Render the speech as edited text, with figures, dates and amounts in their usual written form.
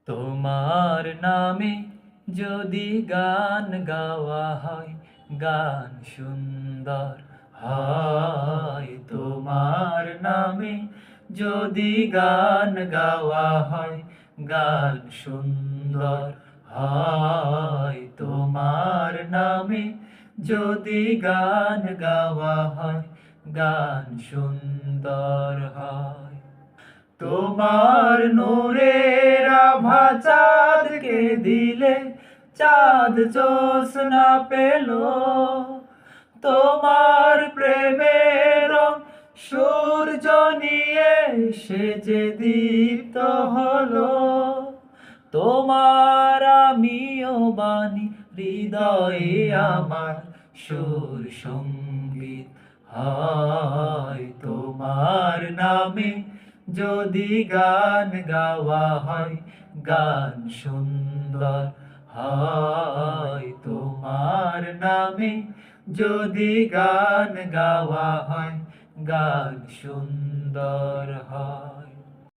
তোমার নামে যদি গান গাওয়া হয়, গান সুন্দর হয়। তোমার নামে যদি গান গাওয়া হয়, গান সুন্দর হয়। তোমার নামে যদি গান গাওয়া হয়, গান সুন্দর হয়। তোমার নূরের আভা চাঁদকে দিলে, চাঁদ জ্যোৎস্না পেল। তোমার প্রেমের রং সূর্য নিয়ে সে যে দীপ্ত হলো। তোমার আমিও বাণী, হৃদয়ে আমার সুর সঙ্গীত হয়। তোমার নামে যদি গান গাওয়া হয়, গান সুন্দর হয়। তোমার নামে যদি গান গাওয়া হয়, গান সুন্দর হয়।